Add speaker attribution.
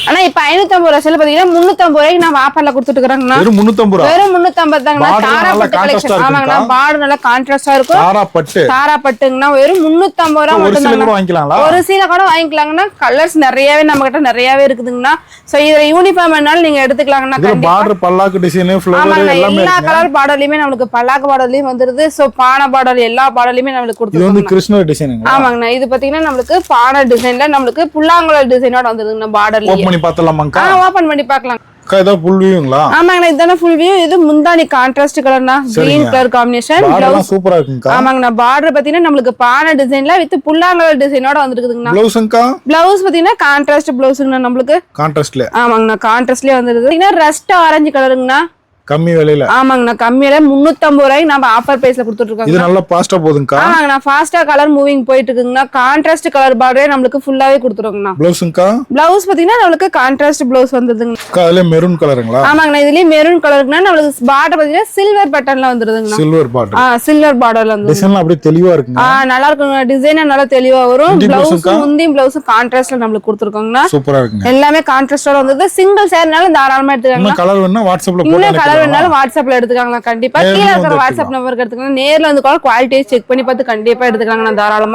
Speaker 1: ஆனா இப்ப 550 ரூபாய் செல்ல பாத்தீங்கன்னா 350 ரூபாய்க்கு நம்ம ஆஃபர்ல கொடுத்துட்டு இருக்கோம்னா
Speaker 2: வெறும் 350 ரூபாய்
Speaker 1: வெறும் 350 தாங்கண்ணா. தாரா பட்டு கலெக்ஷன். ஆமாங்கண்ணா பார்டர் நல்லா கான்ட்ராஸ்டா இருக்கும். தாரா பட்டுங்கண்ணா வெறும் 350 ரூபாய் மட்டும் தான். ஒரு சீலை கூட வாங்கிக்கலாங்கண்ணா. கலர்ஸ் நிறையவே நம்ம கிட்ட நிறையவே இருக்குதுங்கண்ணா. சோ இதுல யூனிஃபார்ம் வேணாலும் நீங்க எடுத்துக்கலாங்கண்ணா.
Speaker 2: பார்டர் பல்லாக்கு டிசைன் ஃப்ளவர் எல்லாமே
Speaker 1: எல்லா கலர் பார்டர்லயுமே நமக்கு பல்லாக்கு பார்டர்லயும் வந்துருது. சோ பானை பார்டர் எல்லா பார்டர்லயுமே நமக்கு கொடுத்துருக்காங்க.
Speaker 2: இது வந்து கிருஷ்ணர் டிசைனுங்க.
Speaker 1: ஆமாங்கண்ணா. இது பாத்தீங்கன்னா நமக்கு பானை டிசைன்ல நமக்கு புல்லாங்குழல் டிசைனோட வந்துருதுங்கண்ணா. பார்டர்ல
Speaker 2: ஓபன் பண்ணி பார்த்தலாமாங்கா?
Speaker 1: ஓபன் பண்ணி பார்க்கலாம்.
Speaker 2: இதோ ஃபுல் வியூங்களா?
Speaker 1: ஆமாங்கண்ணா. இதான ஃபுல் வியூ. இது முந்தானி கான்ட்ராஸ்ட் கலர்னா கிரீன் கலர் காம்பினேஷன்.
Speaker 2: பிளவுஸ் சூப்பரா இருக்குங்க.
Speaker 1: ஆமாங்கண்ணா. பார்டர் பாத்தீங்கன்னா நமக்கு பானை டிசைன்ல வித் புல்லாங்குழல் டிசைனோட வந்துருக்குதுங்கண்ணா.
Speaker 2: பிளவுஸ்ங்கா?
Speaker 1: பிளவுஸ் பாத்தீங்கன்னா கான்ட்ராஸ்ட் பிளவுஸ்ங்கண்ணா நமக்கு.
Speaker 2: கான்ட்ராஸ்ட்ல?
Speaker 1: ஆமாங்கண்ணா. கான்ட்ராஸ்ட்லயே வந்துருது. பாத்தீங்கன்னா ரஸ்ட் ஆரஞ்சு கலருங்கண்ணா.
Speaker 2: கம்மி விலையில?
Speaker 1: ஆமாங்கண்ணா. கம்மி விலை 350 ரூபாய்க்கு நம்ம ஆஃபர் பிரைஸ்ல கொடுத்துட்டு இருக்கோம்.
Speaker 2: இது நல்லா ஃபாஸ்டா போகுதுங்கா?
Speaker 1: ஆமாங்கண்ணா. ஃபாஸ்டா கலர் மூவிங் போயிட்டு இருக்குங்கண்ணா. கான்ட்ராஸ்ட் கலர் பார்டரே நமக்கு ஃபுல்லாவே கொடுத்துருவோங்கண்ணா.
Speaker 2: பிளவுஸ்ங்கா?
Speaker 1: பிளவுஸ் பாத்தீங்கன்னா நமக்கு கான்ட்ராஸ்ட் பிளவுஸ் வந்துருதுங்க.
Speaker 2: அதுல மெரூன் கலருங்களா?
Speaker 1: ஆமாங்கண்ணா. இதுலயே மெரூன் கலருக்குன்னா நமக்கு பார்டர் பாத்தீங்கன்னா சில்வர் பட்டன்ல வந்துருதுங்கண்ணா.
Speaker 2: Silver border?
Speaker 1: சில்வர் பார்டர்ல வந்து
Speaker 2: டிசைன்லாம் அப்படியே தெளிவா இருக்குங்க.
Speaker 1: நல்லா இருக்குங்க. டிசைன் நல்லா தெளிவா வரும். பிளவுஸ் முந்தி பிளவுஸ் கான்ட்ராஸ்ட்ல நமக்கு கொடுத்துருக்கோங்கண்ணா.
Speaker 2: சூப்பரா இருக்குங்க.
Speaker 1: எல்லாமே கான்ட்ராஸ்டோட வந்துருது. சிங்கிள் சேர்னால தாராளமா எடுத்துக்கோங்க.
Speaker 2: கலர் வேணா வாட்ஸ்அப்ல
Speaker 1: இன்னும் கலர் வேணாலும் வாட்ஸ்அப்ல எடுத்துக்காங்க. கண்டிப்பா கீழே இருக்கிற வாட்ஸ்அப் நம்பருக்கு எடுத்துக்கோங்க. நேர்ல வந்து கூட குவாலிட்டியை செக் பண்ணி பார்த்து கண்டிப்பா எடுத்துக்காங்க தாராளமா.